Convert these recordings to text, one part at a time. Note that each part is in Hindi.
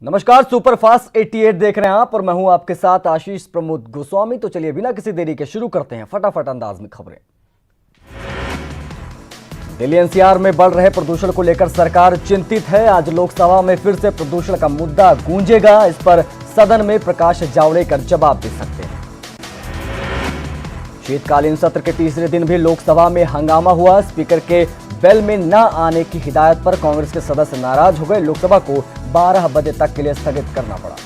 नमस्कार, सुपरफास्ट 88 देख रहे हैं आप और मैं हूं आपके साथ आशीष प्रमोद गोस्वामी। तो चलिए बिना किसी देरी के शुरू करते हैं फटाफट अंदाज में खबरें। दिल्ली एनसीआर में बढ़ रहे प्रदूषण को लेकर सरकार चिंतित है। आज लोकसभा में फिर से प्रदूषण का मुद्दा गूंजेगा। इस पर सदन में प्रकाश जावड़ेकर जवाब दे सकते हैं। शीतकालीन सत्र के तीसरे दिन भी लोकसभा में हंगामा हुआ। स्पीकर के बेल में न आने की हिदायत पर कांग्रेस के सदस्य नाराज हो गए। लोकसभा को 12 बजे तक के लिए स्थगित करना पड़ा।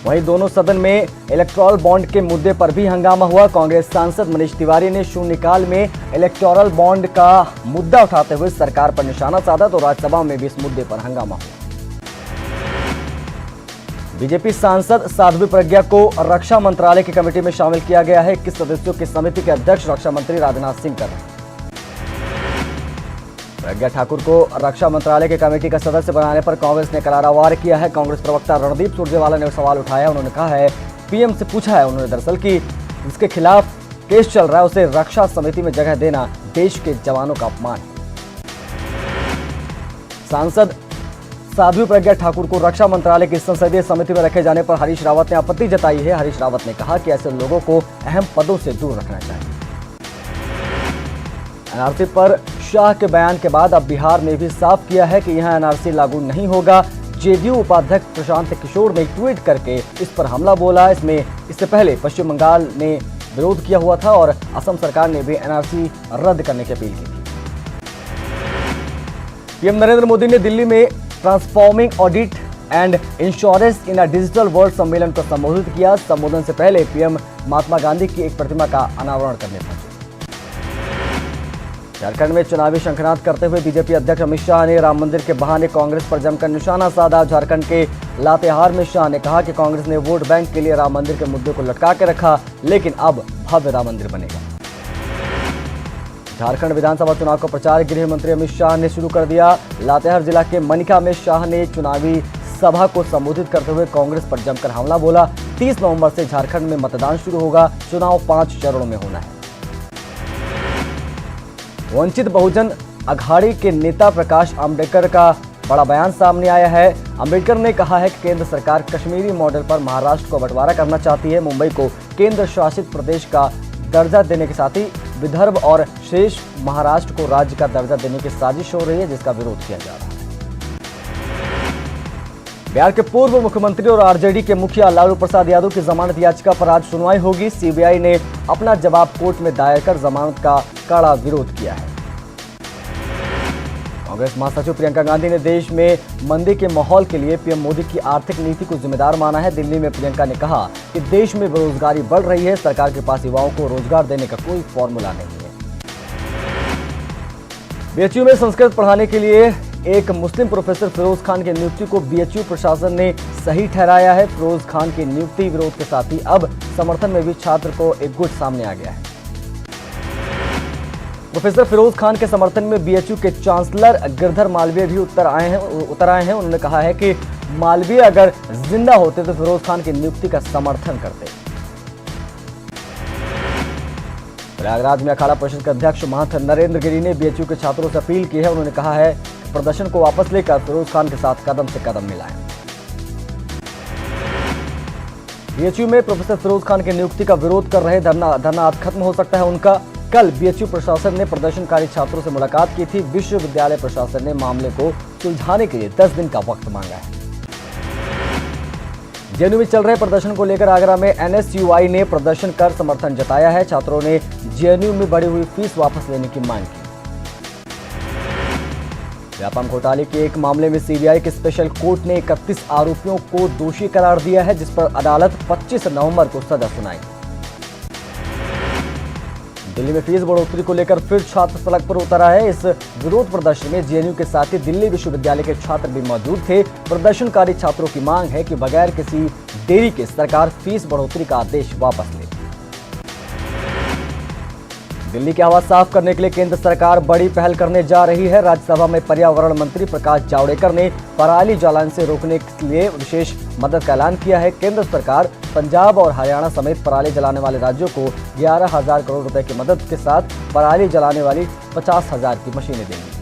वहीं दोनों सदन में इलेक्टोरल बॉन्ड के मुद्दे पर भी हंगामा हुआ। कांग्रेस सांसद मनीष तिवारी ने शून्यकाल में इलेक्टोरल बॉन्ड का मुद्दा उठाते हुए सरकार पर निशाना साधा तो राज्यसभा में भी इस मुद्दे पर हंगामा हुआ। बीजेपी सांसद साध्वी प्रज्ञा को रक्षा मंत्रालय की कमेटी में शामिल किया गया है। 21 सदस्यों की समिति के अध्यक्ष रक्षा मंत्री राजनाथ सिंह कर रहे हैं। प्रज्ञा ठाकुर को रक्षा मंत्रालय की कमेटी का सदस्य बनाने पर कांग्रेस ने करारा वार किया है। कांग्रेस प्रवक्ता रणदीप सुरजेवाला ने सवाल उठाया। उन्होंने कहा है, पीएम से पूछा है उन्होंने दरअसल कि जिसके खिलाफ केस चल रहा है उसे रक्षा समिति में जगह देना देश के जवानों का अपमान है। सांसद साध्वी प्रज्ञा ठाकुर को रक्षा मंत्रालय की संसदीय समिति में रखे जाने पर हरीश रावत ने आपत्ति जताई है। हरीश रावत ने कहा कि ऐसे लोगों को अहम पदों से दूर रखना चाहिए। एनआरसी पर शाह के बयान के बाद अब बिहार ने भी साफ किया है कि यहां एनआरसी लागू नहीं होगा। जेडीयू उपाध्यक्ष प्रशांत किशोर ने ट्वीट करके इस पर हमला बोला। इससे पहले पश्चिम बंगाल ने विरोध किया हुआ था और असम सरकार ने भी एनआरसी रद्द करने की अपील की थी। पीएम नरेंद्र मोदी ने दिल्ली में transforming audit and insurance in a digital world सम्मेलन को संबोधित किया। संबोधन से पहले पीएम महात्मा गांधी की एक प्रतिमा का अनावरण करने पहुंचे। झारखंड में चुनावी शंखनाद करते हुए बीजेपी अध्यक्ष अमित शाह ने राम मंदिर के बहाने कांग्रेस पर जमकर निशाना साधा। झारखंड के लातेहार में शाह ने कहा कि कांग्रेस ने वोट बैंक के लिए राम मंदिर के मुद्दे को लटका के रखा, लेकिन अब भव्य राम मंदिर बनेगा। झारखंड विधानसभा चुनाव का प्रचार गृह मंत्री अमित शाह ने शुरू कर दिया। लातेहार जिला के मनिका में शाह ने चुनावी सभा को संबोधित करते हुए कांग्रेस पर जमकर हमला बोला। 30 नवंबर से झारखंड में मतदान शुरू होगा। चुनाव 5 चरणों में होना है। वंचित बहुजन अघाड़ी के नेता प्रकाश आंबेडकर का बड़ा बयान सामने आया है। आंबेडकर ने कहा है कि केंद्र सरकार कश्मीरी मॉडल पर महाराष्ट्र को बंटवारा करना चाहती है। मुंबई को केंद्र शासित प्रदेश का दर्जा देने के साथ ही विदर्भ और शेष महाराष्ट्र को राज्य का दर्जा देने की साजिश हो रही है, जिसका विरोध किया जा रहा है। बिहार के पूर्व मुख्यमंत्री और आरजेडी के मुखिया लालू प्रसाद यादव की जमानत याचिका पर आज सुनवाई होगी। सीबीआई ने अपना जवाब कोर्ट में दायर कर जमानत का कड़ा विरोध किया है। कांग्रेस महासचिव प्रियंका गांधी ने देश में मंदी के माहौल के लिए पीएम मोदी की आर्थिक नीति को जिम्मेदार माना है। दिल्ली में प्रियंका ने कहा कि देश में बेरोजगारी बढ़ रही है। सरकार के पास युवाओं को रोजगार देने का कोई फॉर्मूला नहीं है। बीएचयू में संस्कृत पढ़ाने के लिए एक मुस्लिम प्रोफेसर फिरोज खान की नियुक्ति को बीएचयू प्रशासन ने सही ठहराया है। फिरोज खान की नियुक्ति विरोध के साथ ही अब समर्थन में भी छात्र को एक गुट सामने आ गया है। प्रोफेसर फिरोज खान के समर्थन में बीएचयू के चांसलर गिरधर मालवीय भी उतर आए हैं। उन्होंने कहा है कि मालवीय अगर जिंदा होते तो फिरोज खान की नियुक्ति का समर्थन करते। प्रयागराज में अखाड़ा परिषद के अध्यक्ष महंत नरेंद्र गिरी ने बीएचयू के छात्रों से अपील की है। उन्होंने कहा है कि प्रदर्शन को वापस लेकर फिरोज खान के साथ कदम से कदम मिलाएं। बीएचयू में प्रोफेसर फिरोज खान की नियुक्ति का विरोध कर रहे धरना आज खत्म हो सकता है उनका। कल बीएचयू प्रशासन ने प्रदर्शनकारी छात्रों से मुलाकात की थी। विश्वविद्यालय प्रशासन ने मामले को सुलझाने के लिए 10 दिन का वक्त मांगा है। जेएनयू में चल रहे प्रदर्शन को लेकर आगरा में एनएसयूआई ने प्रदर्शन कर समर्थन जताया है। छात्रों ने जेएनयू में बढ़ी हुई फीस वापस लेने की मांग की। व्यापम घोटाले के एक मामले में सीबीआई के स्पेशल कोर्ट ने 31 आरोपियों को दोषी करार दिया है, जिस पर अदालत 25 नवंबर को सजा सुनाई। दिल्ली में फीस बढ़ोतरी को लेकर फिर छात्र सड़क पर उतरा है। इस विरोध प्रदर्शन में जेएनयू के साथ ही दिल्ली विश्वविद्यालय के छात्र भी मौजूद थे। प्रदर्शनकारी छात्रों की मांग है कि बगैर किसी देरी के सरकार फीस बढ़ोतरी का आदेश वापस ले। दिल्ली की हवा साफ करने के लिए केंद्र सरकार बड़ी पहल करने जा रही है। राज्यसभा में पर्यावरण मंत्री प्रकाश जावड़ेकर ने पराली जलाने से रोकने के लिए विशेष मदद का ऐलान किया है। केंद्र सरकार पंजाब और हरियाणा समेत पराली जलाने वाले राज्यों को 11,000 करोड़ रुपए की मदद के साथ पराली जलाने वाली 50,000 की मशीनें देंगी।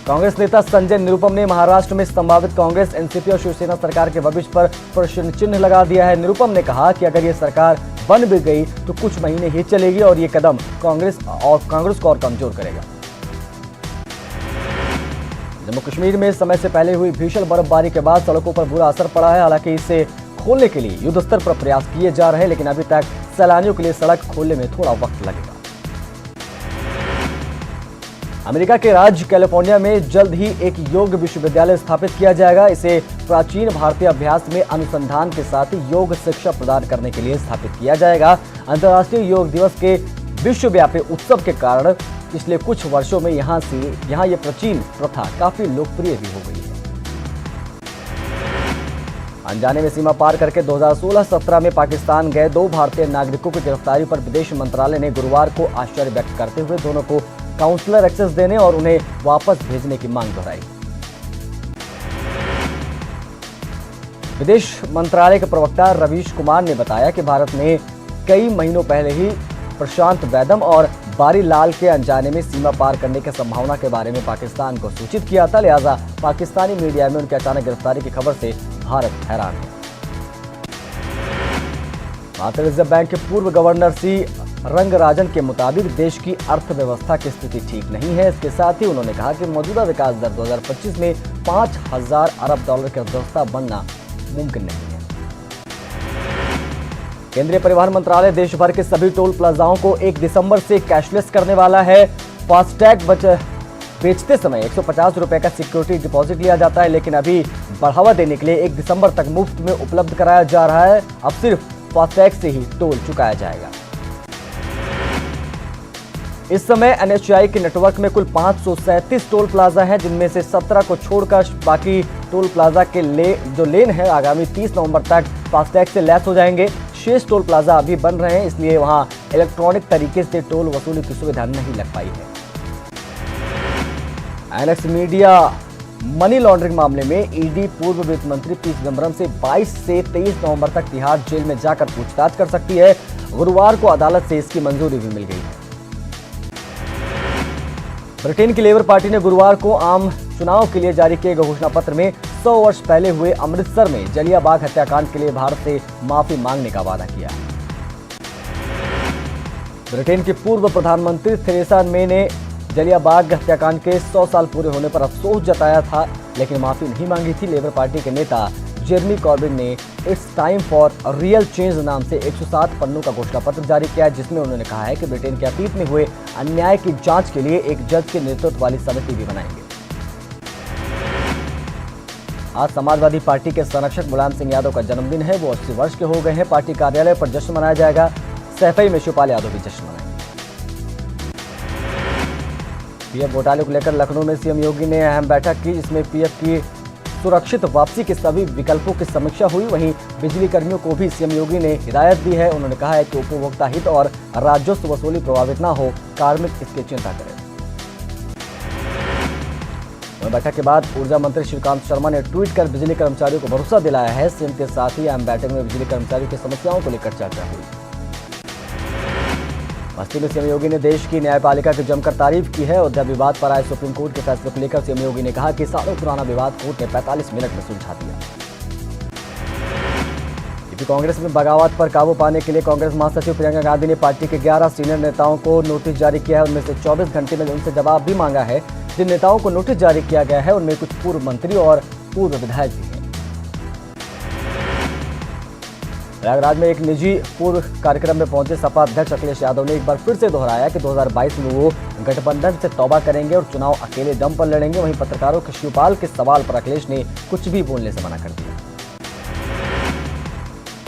कांग्रेस नेता संजय निरुपम ने महाराष्ट्र में संभावित कांग्रेस, एनसीपी और शिवसेना सरकार के भविष्य पर प्रश्न चिन्ह लगा दिया है। निरुपम ने कहा कि अगर ये सरकार बन भी गई तो कुछ महीने ही चलेगी और ये कदम कांग्रेस को और कमजोर करेगा। जम्मू कश्मीर में समय से पहले हुई भीषण बर्फबारी के बाद सड़कों पर बुरा असर पड़ा है। हालांकि इसे खोलने के लिए युद्ध स्तर पर प्रयास किए जा रहे हैं, लेकिन अभी तक सैलानियों के लिए सड़क खोलने में थोड़ा वक्त लगेगा। अमेरिका के राज्य कैलिफोर्निया में जल्द ही एक योग विश्वविद्यालय स्थापित किया जाएगा। इसे प्राचीन भारतीय अभ्यास में अनुसंधान के साथ ही योग शिक्षा प्रदान करने के लिए स्थापित किया जाएगा। अंतर्राष्ट्रीय योग दिवस के विश्वव्यापी उत्सव के कारण पिछले कुछ वर्षों में यहाँ ये प्राचीन प्रथा काफी लोकप्रिय भी हो गई है। अनजाने में सीमा पार करके 2016-17 में पाकिस्तान गए 2 भारतीय नागरिकों की गिरफ्तारी पर विदेश मंत्रालय ने गुरुवार को आश्चर्य व्यक्त करते हुए दोनों को काउंसलर एक्सेस देने और उन्हें वापस भेजने की मांग दोहराई। विदेश मंत्रालय के प्रवक्ता रवीश कुमार ने बताया कि भारत ने कई महीनों पहले ही प्रशांत वैदम और बारी लाल के अनजाने में सीमा पार करने की संभावना के बारे में पाकिस्तान को सूचित किया था। लिहाजा पाकिस्तानी मीडिया में उनकी अचानक गिरफ्तारी की खबर से भारत हैरान है। भारतीय रिजर्व बैंक के पूर्व गवर्नर सी रंगराजन के मुताबिक देश की अर्थव्यवस्था की स्थिति ठीक नहीं है। इसके साथ ही उन्होंने कहा कि मौजूदा विकास दर 2025 में 5,000 अरब डॉलर की अर्थव्यवस्था बनना मुमकिन नहीं है। केंद्रीय परिवहन मंत्रालय देश भर के सभी टोल प्लाजाओं को 1 दिसंबर से कैशलेस करने वाला है। फास्टैग बेचते समय 150 रुपए का सिक्योरिटी डिपॉजिट लिया जाता है, लेकिन अभी बढ़ावा देने के लिए 1 दिसंबर तक मुफ्त में उपलब्ध कराया जा रहा है। अब सिर्फ फास्टैग से ही टोल चुकाया जाएगा। इस समय एनएचएआई के नेटवर्क में कुल 537 टोल प्लाजा हैं, जिनमें से 17 को छोड़कर बाकी टोल प्लाजा के जो लेन है आगामी 30 नवंबर तक फास्टैग से लैस हो जाएंगे। शेष टोल प्लाजा अभी बन रहे हैं, इसलिए वहां इलेक्ट्रॉनिक तरीके से टोल वसूली की सुविधा नहीं लग पाई है। एनएक्स मीडिया मनी लॉन्ड्रिंग मामले में ईडी पूर्व वित्त मंत्री पी चिदंबरम से 22 से 23 नवंबर तक तिहाड़ जेल में जाकर पूछताछ कर सकती है। गुरुवार को अदालत से इसकी मंजूरी भी मिल गई है। ब्रिटेन की लेबर पार्टी ने गुरुवार को आम चुनाव के लिए जारी किए गए घोषणा पत्र में 100 वर्ष पहले हुए अमृतसर में जलियांवाला हत्याकांड के लिए भारत से माफी मांगने का वादा किया। ब्रिटेन की पूर्व प्रधानमंत्री थेरेसा मे ने जलियांवाला हत्याकांड के 100 साल पूरे होने पर अफसोस जताया था, लेकिन माफी नहीं मांगी थी। लेबर पार्टी के नेता जेरेमी कॉर्बिन ने it's time for real change नाम से 107 पन्नों का घोषणा पत्र जारी किया, जिसमें उन्होंने कहा है कि ब्रिटेन के अतीत में हुए अन्याय की जांच के लिए एक जज के नेतृत्व वाली समिति भी बनाएंगे। आज समाजवादी पार्टी के संरक्षक मुलायम सिंह यादव का जन्मदिन है। वो 80 वर्ष के हो गए हैं। पार्टी कार्यालय पर जश्न मनाया जाएगा। सैफई में शिवपाल यादव भी जश्न मनाएंगे। पीएफ घोटाले को लेकर लखनऊ में सीएम योगी ने अहम बैठक की, जिसमें पीएफ की सुरक्षित वापसी के सभी विकल्पों की समीक्षा हुई। वहीं बिजली कर्मियों को भी सीएम योगी ने हिदायत दी है। उन्होंने कहा है कि उपभोक्ता हित और राजस्व वसूली प्रभावित न हो, कार्मिक इसकी चिंता करें। बैठक के बाद ऊर्जा मंत्री श्रीकांत शर्मा ने ट्वीट कर बिजली कर्मचारियों को भरोसा दिलाया है। सीएम के साथ ही अहम बैठक में बिजली कर्मचारियों की समस्याओं को लेकर चर्चा हुई। बस्ती में सीएम योगी ने देश की न्यायपालिका की जमकर तारीफ की है। अयोध्या विवाद पर आए सुप्रीम कोर्ट के फैसले को लेकर सीएम योगी ने कहा कि सालों पुराना विवाद कोर्ट ने 45 मिनट में सुलझा दिया। यूपी कांग्रेस में बगावत पर काबू पाने के लिए कांग्रेस महासचिव प्रियंका गांधी ने पार्टी के 11 सीनियर नेताओं को नोटिस जारी किया है। उनमें से 24 घंटे में उनसे जवाब भी मांगा है। जिन नेताओं को नोटिस जारी किया गया है उनमें कुछ पूर्व मंत्री और पूर्व विधायक भी हैं। प्रयागराज में एक निजी पूर्व कार्यक्रम में पहुंचे सपा अध्यक्ष अखिलेश यादव ने एक बार फिर से दोहराया कि 2022 में वो गठबंधन से तौबा करेंगे और चुनाव अकेले दम पर लड़ेंगे। वहीं पत्रकारों के शिवपाल के सवाल पर अखिलेश ने कुछ भी बोलने से मना कर दिया।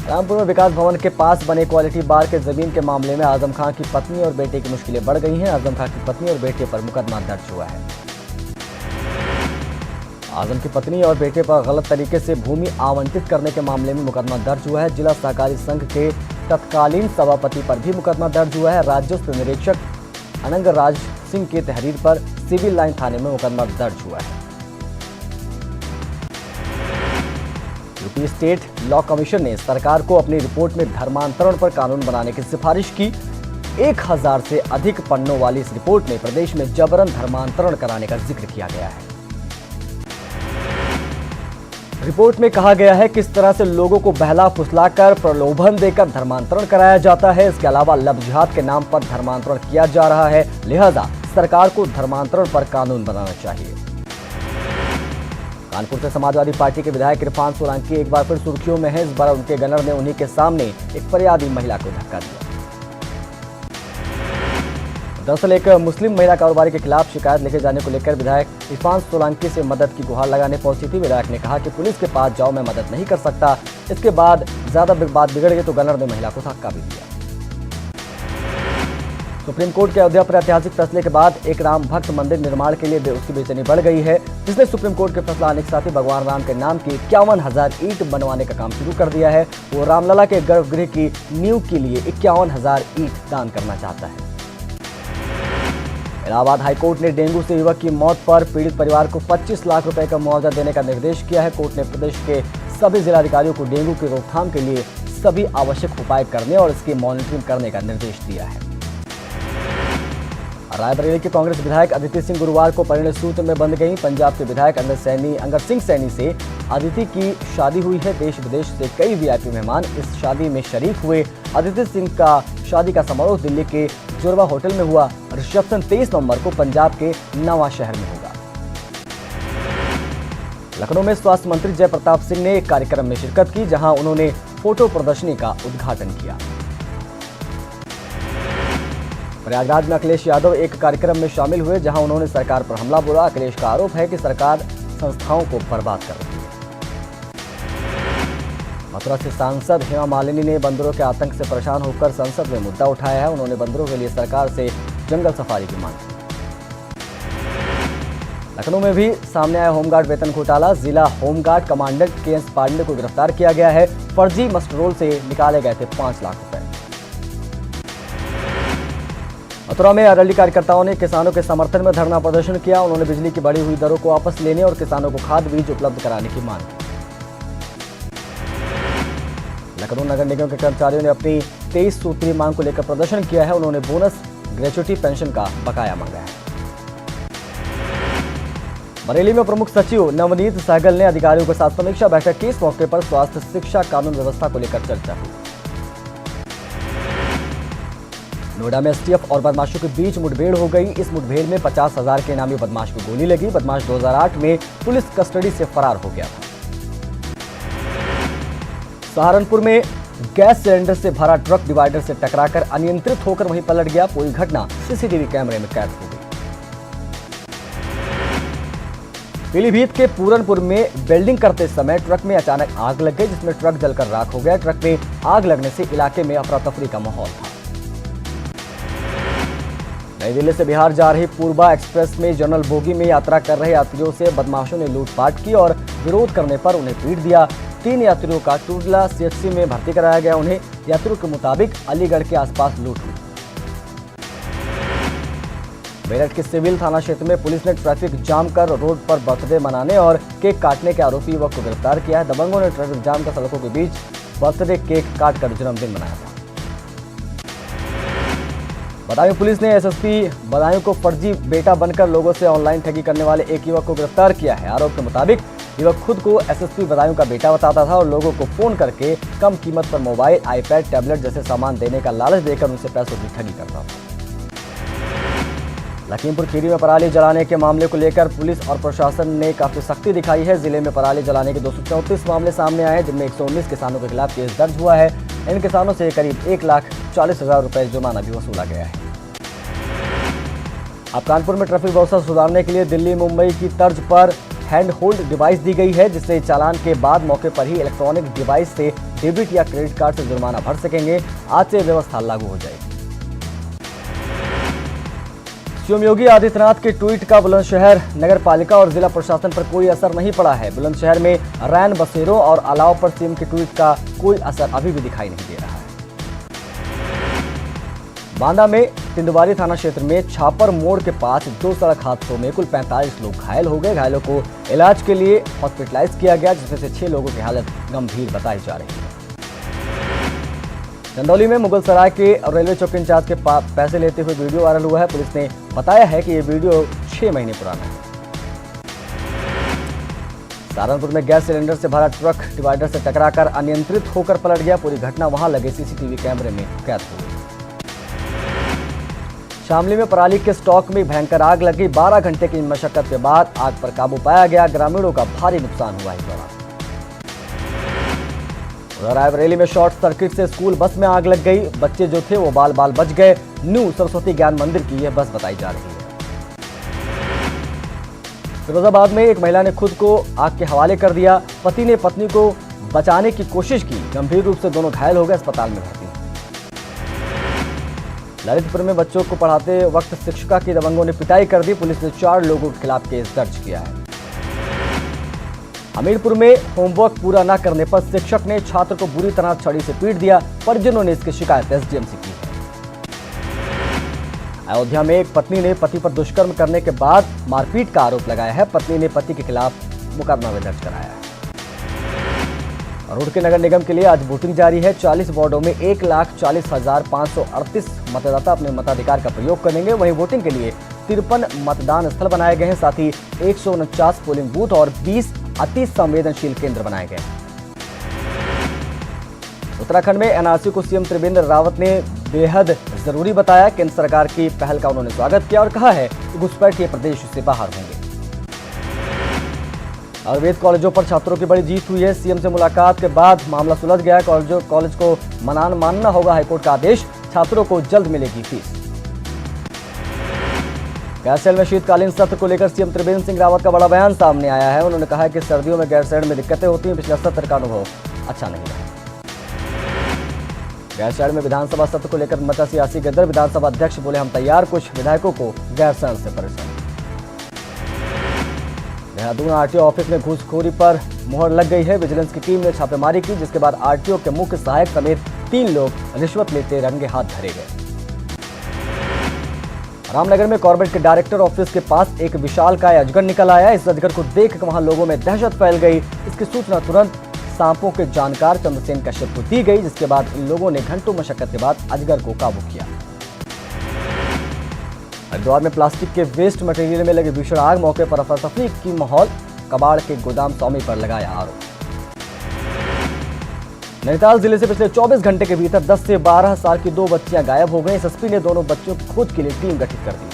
रामपुर में विकास भवन के पास बने क्वालिटी बार के जमीन के मामले में आजम खां की पत्नी और बेटे की मुश्किलें बढ़ गई हैं। आजम खां की पत्नी और बेटे पर मुकदमा दर्ज हुआ है। आजम की पत्नी और बेटे पर गलत तरीके से भूमि आवंटित करने के मामले में मुकदमा दर्ज हुआ है। जिला सहकारी संघ के तत्कालीन सभापति पर भी मुकदमा दर्ज हुआ है। राजस्व निरीक्षक अनंग राज सिंह की तहरीर पर सिविल लाइन थाने में मुकदमा दर्ज हुआ है। यूपी स्टेट लॉ कमीशन ने सरकार को अपनी रिपोर्ट में धर्मांतरण पर कानून बनाने की सिफारिश की। 1000 से अधिक पन्नों वाली इस रिपोर्ट में प्रदेश में जबरन धर्मांतरण कराने का जिक्र किया गया है। रिपोर्ट में कहा गया है किस तरह से लोगों को बहला फुसलाकर प्रलोभन देकर धर्मांतरण कराया जाता है। इसके अलावा लव जिहाद के नाम पर धर्मांतरण किया जा रहा है, लिहाजा सरकार को धर्मांतरण पर कानून बनाना चाहिए। कानपुर से समाजवादी पार्टी के विधायक इरफान सोलंकी एक बार फिर सुर्खियों में है। इस बार उनके गनर ने उन्हीं के सामने एक फरियादी महिला को धक्का दिया। दरअसल एक मुस्लिम महिला कारोबारी के खिलाफ शिकायत लिखे जाने को लेकर विधायक इरफान सोलंकी से मदद की गुहार लगाने पहुंची थी। विधायक ने कहा कि पुलिस के पास जाओ, मैं मदद नहीं कर सकता। इसके बाद ज्यादा बात बिगड़ गई तो गनर ने महिला को धक्का भी दिया। सुप्रीम कोर्ट के अयोध्या पर ऐतिहासिक फैसले के बाद एक राम भक्त मंदिर निर्माण के लिए उसकी बेचैनी बढ़ गई है, जिसने सुप्रीम कोर्ट के फैसला आने के साथ ही भगवान राम के नाम की 51,000 ईंट बनवाने का काम शुरू कर दिया है। वो रामलला के गर्भगृह की नींव के लिए 51,000 ईंट दान करना चाहता है। इलाहाबाद हाईकोर्ट ने डेंगू से युवक की मौत पर पीड़ित परिवार को 25 लाख रुपए का मुआवजा देने का निर्देश किया है। कोर्ट ने प्रदेश के सभी जिलाधिकारियों को डेंगू की रोकथाम के लिए सभी आवश्यक उपाय करने और इसकी मॉनिटरिंग करने का निर्देश दिया है। रायबरेली के कांग्रेस विधायक अदिति सिंह गुरुवार को परिणय सूत्र में बंध गई। पंजाब के विधायक अंगर सिंह सैनी से अदिति की शादी हुई है। देश विदेश से कई वीआईपी मेहमान इस शादी में शरीक हुए। अदिति सिंह का शादी का समारोह दिल्ली के जुड़वा होटल में हुआ। रिसेप्शन 23 नवंबर को पंजाब के नवा शहर में होगा। लखनऊ में स्वास्थ्य मंत्री जय प्रताप सिंह ने एक कार्यक्रम में शिरकत की, जहां उन्होंने फोटो प्रदर्शनी का उद्घाटन किया। प्रयागराज में अखिलेश यादव एक कार्यक्रम में शामिल हुए, जहां उन्होंने सरकार पर हमला बोला। अखिलेश का आरोप है कि सरकार संस्थाओं को बर्बाद कर रही है। मथुरा से सांसद हेमा मालिनी ने बंदरों के आतंक से परेशान होकर संसद में मुद्दा उठाया है। उन्होंने बंदरों के लिए सरकार से जंगल सफारी की मांग की। लखनऊ में भी सामने आया होमगार्ड वेतन घोटाला। जिला होमगार्ड कमांडेंट के.एस. पांडे को गिरफ्तार किया गया है। फर्जी मस्टररोल रोल से निकाले गए थे 5 लाख रुपए। मथुरा में आरएलडी कार्यकर्ताओं ने किसानों के समर्थन में धरना प्रदर्शन किया। उन्होंने बिजली की बढ़ी हुई दरों को वापस लेने और किसानों को खाद बीज उपलब्ध कराने की मांग की। लखनऊ नगर निगम के कर्मचारियों ने अपनी 23 सूत्रीय मांग को लेकर प्रदर्शन किया है। उन्होंने बोनस, ग्रेच्युटी, पेंशन का बकाया मांगा है। बरेली में प्रमुख सचिव नवनीत सहगल ने अधिकारियों के साथ समीक्षा बैठक की। इस मौके पर स्वास्थ्य, शिक्षा, कानून व्यवस्था को लेकर चर्चा हुई। नोएडा में एसटीएफ और बदमाशों के बीच मुठभेड़ हो गई। इस मुठभेड़ में 50,000 के इनामी बदमाश को गोली लगी। बदमाश 2008 में पुलिस कस्टडी से फरार हो गया था। सहारनपुर में गैस सिलेंडर से भरा ट्रक डिवाइडर से टकराकर अनियंत्रित होकर वहीं पलट गया। पूरी घटना सीसीटीवी कैमरे में कैद हो गई। पीलीभीत के पूरनपुर में वेल्डिंग करते समय ट्रक में अचानक आग लग गई, जिसमें ट्रक जलकर राख हो गया। ट्रक में आग लगने से इलाके में अफरा तफरी का माहौल था। नई दिल्ली से बिहार जा रही पूर्वा एक्सप्रेस में जनरल बोगी में यात्रा कर रहे यात्रियों से बदमाशों ने लूटपाट की और विरोध करने पर उन्हें पीट दिया। 3 यात्रियों का टूडला सीएचसी में भर्ती कराया गया। उन्हें यात्रियों के मुताबिक अलीगढ़ के आसपास लूट हुई। मेरठ के सिविल थाना क्षेत्र में पुलिस ने ट्रैफिक जाम कर रोड पर बर्थडे मनाने और केक काटने के आरोपी युवक को गिरफ्तार किया है। दबंगों ने ट्रैफिक जाम कर सड़कों के बीच बर्थडे केक काटकर जन्मदिन मनाया था। बदायूं पुलिस ने एसएसपी बदायूं को फर्जी बेटा बनकर लोगों से ऑनलाइन ठगी करने वाले एक युवक को गिरफ्तार किया है। आरोप के मुताबिक युवक खुद को एसएसपी बदायूं का बेटा बताता था और लोगों को फोन करके कम कीमत पर मोबाइल, आईपैड, टैबलेट जैसे सामान देने का लालच देकर उनसे पैसों की ठगी करता था। लखीमपुर खीरी में पराली जलाने के मामले को लेकर पुलिस और प्रशासन ने काफी सख्ती दिखाई है। जिले में पराली जलाने के 234 मामले सामने आए हैं, जिनमें 119 किसानों के खिलाफ केस दर्ज हुआ है। इन किसानों से करीब 1,40,000 रुपए जुर्माना भी वसूला गया है। अब कानपुर में ट्रैफिक व्यवस्था सुधारने के लिए दिल्ली, मुंबई की तर्ज पर हैंड होल्ड डिवाइस दी गई है, जिससे चालान के बाद मौके पर ही इलेक्ट्रॉनिक डिवाइस से डेबिट या क्रेडिट कार्ड से जुर्माना भर सकेंगे। आज से व्यवस्था लागू हो जाएगी। सीएम योगी आदित्यनाथ के ट्वीट का बुलंदशहर नगर पालिका और जिला प्रशासन पर कोई असर नहीं पड़ा है। बुलंदशहर में रैन बसेरों और अलाव पर सीएम के ट्वीट का कोई असर अभी भी दिखाई नहीं दे रहा है। बांदा में तिंदवारी थाना क्षेत्र में छापर मोड़ के पास 2 सड़क हादसों में कुल 45 लोग घायल हो गए। घायलों को इलाज के लिए हॉस्पिटलाइज किया गया, जिसमें से 6 लोगों की हालत गंभीर बताई जा रही है। चंदौली में मुगलसराय के रेलवे चौकी इंचार्ज के पैसे लेते हुए वीडियो वायरल हुआ है। पुलिस ने बताया है कि ये वीडियो 6 महीने पुराना है। सहारनपुर में गैस सिलेंडर से भरा ट्रक डिवाइडर से टकराकर अनियंत्रित होकर पलट गया। पूरी घटना वहां लगे सीसीटीवी कैमरे में कैद हो गई। शामली में पराली के स्टॉक में भयंकर आग लगी। 12 घंटे की मशक्कत के बाद आग पर काबू पाया गया। ग्रामीणों का भारी नुकसान हुआ इस दौरान। उधर रायबरेली में शॉर्ट सर्किट से स्कूल बस में आग लग गई। बच्चे जो थे वो बाल बाल बच गए। न्यू सरस्वती ज्ञान मंदिर की यह बस बताई जा रही है। फिरोजाबाद में एक महिला ने खुद को आग के हवाले कर दिया। पति ने पत्नी को बचाने की कोशिश की। गंभीर रूप से दोनों घायल हो गए, अस्पताल में भर्ती। ललितपुर में बच्चों को पढ़ाते वक्त शिक्षिका की दबंगों ने पिटाई कर दी। पुलिस ने 4 लोगों के खिलाफ केस दर्ज किया है। हमीरपुर में होमवर्क पूरा न करने पर शिक्षक ने छात्र को बुरी तरह छड़ी से पीट दिया। परिजनों ने इसकी शिकायत एसडीएम से की है। अयोध्या में एक पत्नी ने पति पर दुष्कर्म करने के बाद मारपीट का आरोप लगाया है। पत्नी ने पति के खिलाफ मुकदमा दर्ज कराया है। रुड़की नगर निगम के लिए आज वोटिंग जारी है। 40 वार्डों में 1,40,538 मतदाता अपने मताधिकार का प्रयोग करेंगे। वहीं वोटिंग के लिए 53 मतदान स्थल बनाए गए हैं। साथ ही 149 पोलिंग बूथ और 20 अति संवेदनशील केंद्र बनाए गए हैं। उत्तराखंड में एनआरसी को सीएम त्रिवेंद्र रावत ने बेहद जरूरी बताया। केंद्र सरकार की पहल का उन्होंने स्वागत किया और कहा है कि घुसपैठिए प्रदेश से बाहर होंगे। आयुर्वेद कॉलेजों पर छात्रों की बड़ी जीत हुई है। सीएम से मुलाकात के बाद मामला सुलझ गया। कॉलेज को मानना होगा हाईकोर्ट का आदेश। छात्रों को जल्द मिलेगी फीस। गैरसैंण में शीतकालीन सत्र को लेकर सीएम त्रिवेंद्र सिंह रावत का बड़ा बयान सामने आया है। उन्होंने कहा है कि सर्दियों में गैरसैंण में दिक्कतें होती हैं। पिछला सत्र का अनुभव अच्छा नहीं रहा। गैरसैंण में विधानसभा सत्र को लेकर मचा सियासी गदर। विधानसभा अध्यक्ष बोले हम तैयार। कुछ विधायकों को गैरसैंण से परेशान। देहरादून आरटीओ ऑफिस में घूसखोरी पर मुहर लग गई है। विजिलेंस की टीम ने छापेमारी की, जिसके बाद आरटीओ के मुख्य सहायक समेत 3 लोग रिश्वत लेते रंगे हाथ धरे गए। रामनगर में कॉर्बेट के डायरेक्टर ऑफिस के पास एक विशालकाय अजगर निकल आया। इस अजगर को देखकर वहां लोगों में दहशत फैल गई। इसकी सूचना तुरंत सांपों के जानकार चंद्रसेन कश्यप को दी गई, जिसके बाद इन लोगों ने घंटों मशक्कत के बाद अजगर को काबू किया। हरिद्वार में प्लास्टिक के वेस्ट मटेरियल में लगी भीषण आग। मौके पर अफरा-तफरी की माहौल। कबाड़ के गोदाम स्वामी पर लगाया आरोप। नैनीताल जिले से पिछले 24 घंटे के भीतर 10 से 12 साल की 2 बच्चियां गायब हो गई। एसएसपी ने दोनों बच्चों की खोज के लिए टीम गठित कर दी।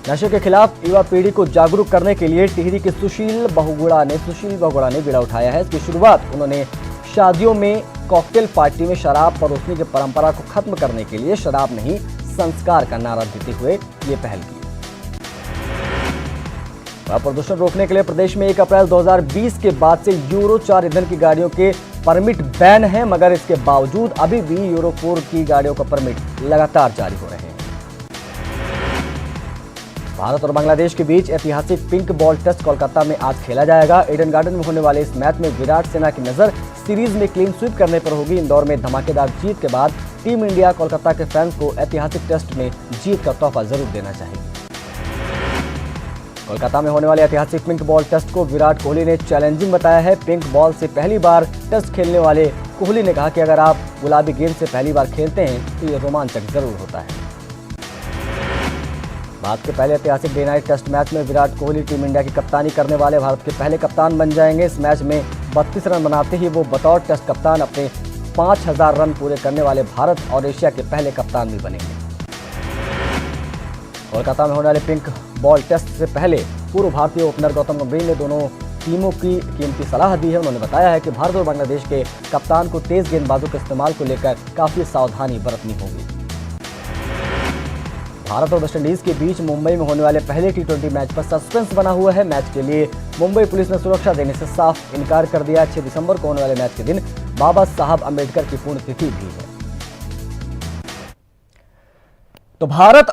नशे के खिलाफ युवा पीढ़ी को जागरूक करने के लिए टिहरी के सुशील बहुगुणा ने बीड़ा उठाया है। इसकी शुरुआत उन्होंने शादियों में कॉकटेल पार्टी में शराब परोसने की परंपरा को खत्म करने के लिए शराब नहीं संस्कार का नारा देते हुए ये पहल की। प्रदूषण रोकने के लिए प्रदेश में 1 अप्रैल 2020 के बाद से यूरो 4 ईंधन की गाड़ियों के परमिट बैन है, मगर इसके बावजूद अभी भी यूरो 4 की गाड़ियों का परमिट लगातार जारी हो रहे हैं। भारत और बांग्लादेश के बीच ऐतिहासिक पिंक बॉल टेस्ट कोलकाता में आज खेला जाएगा। ईडन गार्डन में होने वाले इस मैच में विराट सेना की नजर सीरीज में क्लीन स्वीप करने पर होगी। इंदौर में धमाकेदार जीत के बाद टीम इंडिया कोलकाता के फैंस को ऐतिहासिक टेस्ट में जीत का तोहफा जरूर देना चाहिए। कोलकाता में होने वाले ऐतिहासिक पिंक बॉल टेस्ट को विराट कोहली ने चैलेंजिंग बताया है। पिंक बॉल से पहली बार टेस्ट खेलने वाले कोहली ने कहा कि अगर आप गुलाबी गेंद से पहली बार खेलते हैं तो ये रोमांचक जरूर होता है। भारत के पहले ऐतिहासिक डे नाइट टेस्ट मैच में विराट कोहली टीम इंडिया की कप्तानी करने वाले भारत के पहले कप्तान बन जाएंगे। इस मैच में 32 रन बनाते ही वो बतौर टेस्ट कप्तान अपने 5000 रन पूरे करने वाले भारत और एशिया के पहले कप्तान भी बनेंगे। कोलकाता में होने वाले पिंक बॉल टेस्ट से पहले पूर्व भारतीय ओपनर गौतम गंभीर ने दोनों टीमों की कीमती सलाह दी है। उन्होंने बताया है कि भारत और बांग्लादेश के कप्तान को तेज गेंदबाजों के इस्तेमाल को लेकर काफी सावधानी बरतनी होगी। भारत और वेस्टइंडीज के बीच मुंबई में होने वाले पहले T20 मैच पर सस्पेंस बना हुआ है। मैच के लिए मुंबई पुलिस ने सुरक्षा देने से साफ इनकार कर दिया। 6 दिसंबर को होने वाले मैच के दिन बाबा साहब अंबेडकर की पुण्यतिथि भी है। तो भारत